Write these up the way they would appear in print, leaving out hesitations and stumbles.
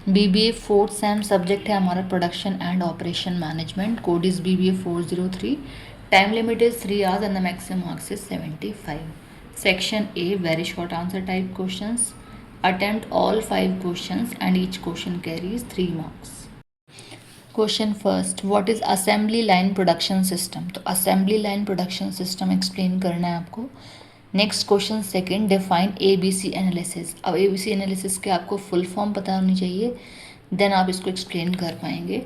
BBA fourth same subject है हमारा production and operation management. Code is BBA 403. Time limit is 3 hours and the maximum marks is 75. Section A, very short answer type questions. Attempt all 5 questions and each question carries 3 marks. Question first, what is assembly line production system? तो assembly line production system explain करना है आपको. Next question second, define ABC analysis. अब ABC analysis के आपको full form पता होनी चाहिए, देन आप इसको एक्सप्लेन कर पाएंगे.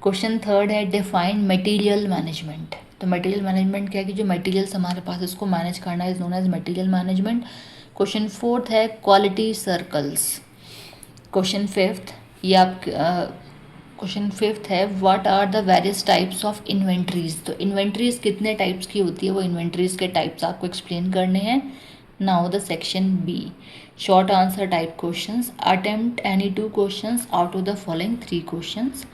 क्वेश्चन थर्ड है डिफाइन मटेरियल मैनेजमेंट. तो मटेरियल मैनेजमेंट क्या है कि जो मटेरियल्स हमारे पास इसको मैनेज करना is known as material management. Question fourth है क्वालिटी सर्कल्स. क्वेश्चन फिफ्थ ये आप क्वेश्चन फिफ्थ है what are the various types of inventories. तो इन्वेंट्रीज कितने टाइप्स की होती है, वो इन्वेंट्रीज के टाइप्स आपको एक्सप्लेन करने हैं. Now the section B, short answer type questions. Attempt any 2 questions out of the following 3 questions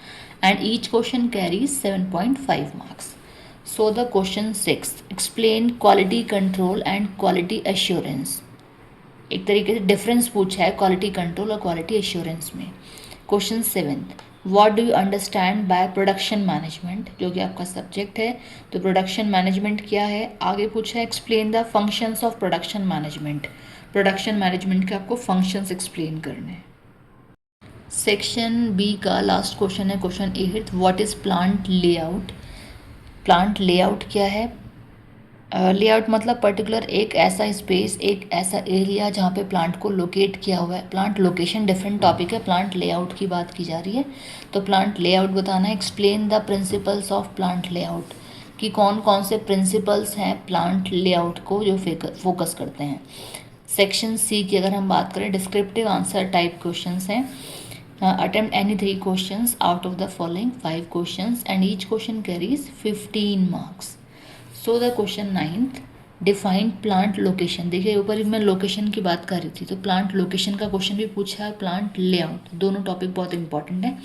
and each question carries 7.5 marks. So the question 6, explain quality control and quality assurance. एक तरीके से difference पूछा है quality control और quality assurance में. Question 7, what do you understand by production management, जो कि आपका सब्जेक्ट है. तो प्रोडक्शन मैनेजमेंट क्या है, आगे पूछा है explain the functions of production management. Production management के आपको फंक्शंस एक्सप्लेन करने. सेक्शन बी का लास्ट क्वेश्चन है question 8, what is plant layout. Plant layout क्या है, लेआउट मतलब पर्टिकुलर एक ऐसा स्पेस, एक ऐसा एरिया जहाँ पे प्लांट को लोकेट किया हुआ है. प्लांट लोकेशन डिफरेंट टॉपिक है, प्लांट लेआउट की बात की जा रही है. तो प्लांट लेआउट बताना है. Explain the principles of plant layout, कि कौन कौन से प्रिंसिपल्स हैं प्लांट लेआउट को जो फोकस करते हैं. सेक्शन सी की अगर हम बात करें, डिस्क्रिप्टिव आंसर टाइप क्वेश्चंस हैं. Attempt any 3 questions out of the following 5 questions and each question carries 15 marks. So the question 9th, define plant location. देखिए ऊपर ही मैं लोकेशन की बात कर रही थी, तो प्लांट लोकेशन का क्वेश्चन भी पूछा है, प्लांट लेआउट, दोनों टॉपिक बहुत इंपॉर्टेंट है.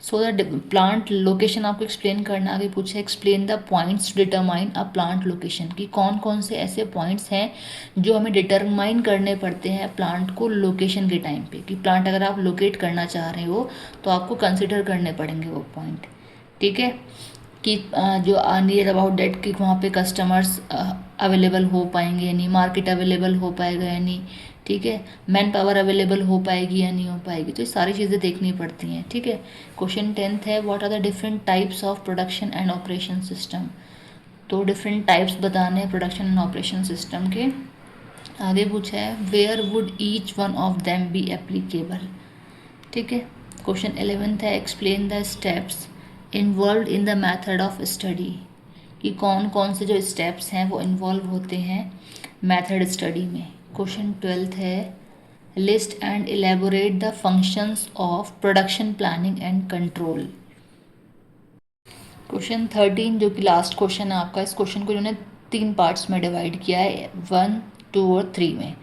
सो द प्लांट लोकेशन आपको एक्सप्लेन करना. आगे पूछा है explain the points determine a plant location, कि कौन कौन से ऐसे पॉइंट्स हैं जो हमें डिटरमाइन करने पड़ते हैं प्लांट को लोकेशन के टाइम पे, कि प्लांट अगर आप लोकेट करना चाह रहे हो तो आपको कंसिडर करने पड़ेंगे वो पॉइंट. ठीक है, कि जो नियर अबाउट डेट कि वहाँ पे कस्टमर्स अवेलेबल हो पाएंगे या नहीं, मार्केट अवेलेबल हो पाएगा या नहीं. ठीक है, मैन पावर अवेलेबल हो पाएगी या नहीं हो पाएगी, तो ये सारी चीज़ें देखनी पड़ती हैं. ठीक है. क्वेश्चन 10th है what are the different types of production and operation system. तो डिफरेंट टाइप्स बताने हैं प्रोडक्शन एंड ऑपरेशन सिस्टम के. आगे पूछा है where would each one of them be applicable. ठीक है. क्वेश्चन 11th है explain the steps involve in the method of study, कि कौन कौन से जो स्टेप्स हैं वो इन्वॉल्व होते हैं मैथड स्टडी में. क्वेश्चन 12th है list and elaborate the functions of production planning and control. Question 13 जो कि लास्ट क्वेश्चन है आपका, इस क्वेश्चन को इन्होंने 3 पार्ट्स में डिवाइड किया है, 1, 2 और 3 में.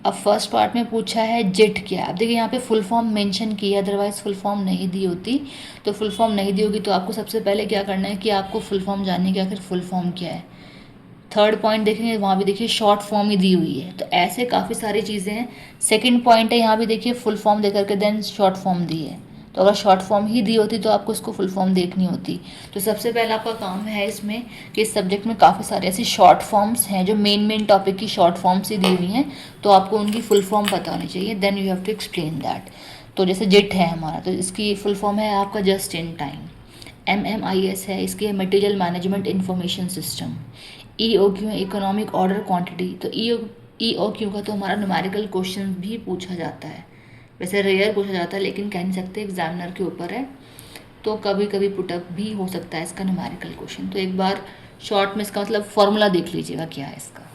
अब फर्स्ट पार्ट में पूछा है जिट क्या है. अब देखिए यहाँ पे फुल फॉर्म मेंशन की है, अदरवाइज फुल फॉर्म नहीं दी होती. तो फुल फॉर्म नहीं दी होगी तो आपको सबसे पहले क्या करना है कि आपको फुल फॉर्म जानने की आखिर फुल फॉर्म क्या है. थर्ड पॉइंट देखेंगे वहाँ भी देखिए शॉर्ट फॉर्म ही दी हुई है, तो ऐसे काफ़ी सारी चीज़ें हैं. सेकेंड पॉइंट है यहाँ भी देखिए फुल फॉर्म दे करके देन शॉर्ट फॉर्म दी है. तो अगर शॉर्ट फॉर्म ही दी होती तो आपको इसको फुल फॉर्म देखनी होती. तो सबसे पहला आपका काम है इसमें कि इस सब्जेक्ट में काफ़ी सारे ऐसी शॉर्ट फॉर्म्स हैं जो मेन टॉपिक की शॉर्ट फॉर्म्स ही दी हुई हैं, तो आपको उनकी फुल फॉर्म पता होनी चाहिए. Then you have to explain that. तो जैसे जिट है हमारा, तो इसकी फुल फॉर्म है आपका जस्ट इन टाइम. MMIS है, इसकी है material management information system. EOQ है इकोनॉमिक ऑर्डर क्वांटिटी. तो EOQ का तो हमारा न्यूमेरिकल क्वेश्चन भी पूछा जाता है, वैसे रेयर पूछा जाता है लेकिन कह नहीं सकते, एग्जामिनर के ऊपर है, तो कभी कभी पुटअप भी हो सकता है इसका न्यूमेरिकल क्वेश्चन. तो एक बार शॉर्ट में इसका मतलब फॉर्मूला देख लीजिएगा क्या है इसका.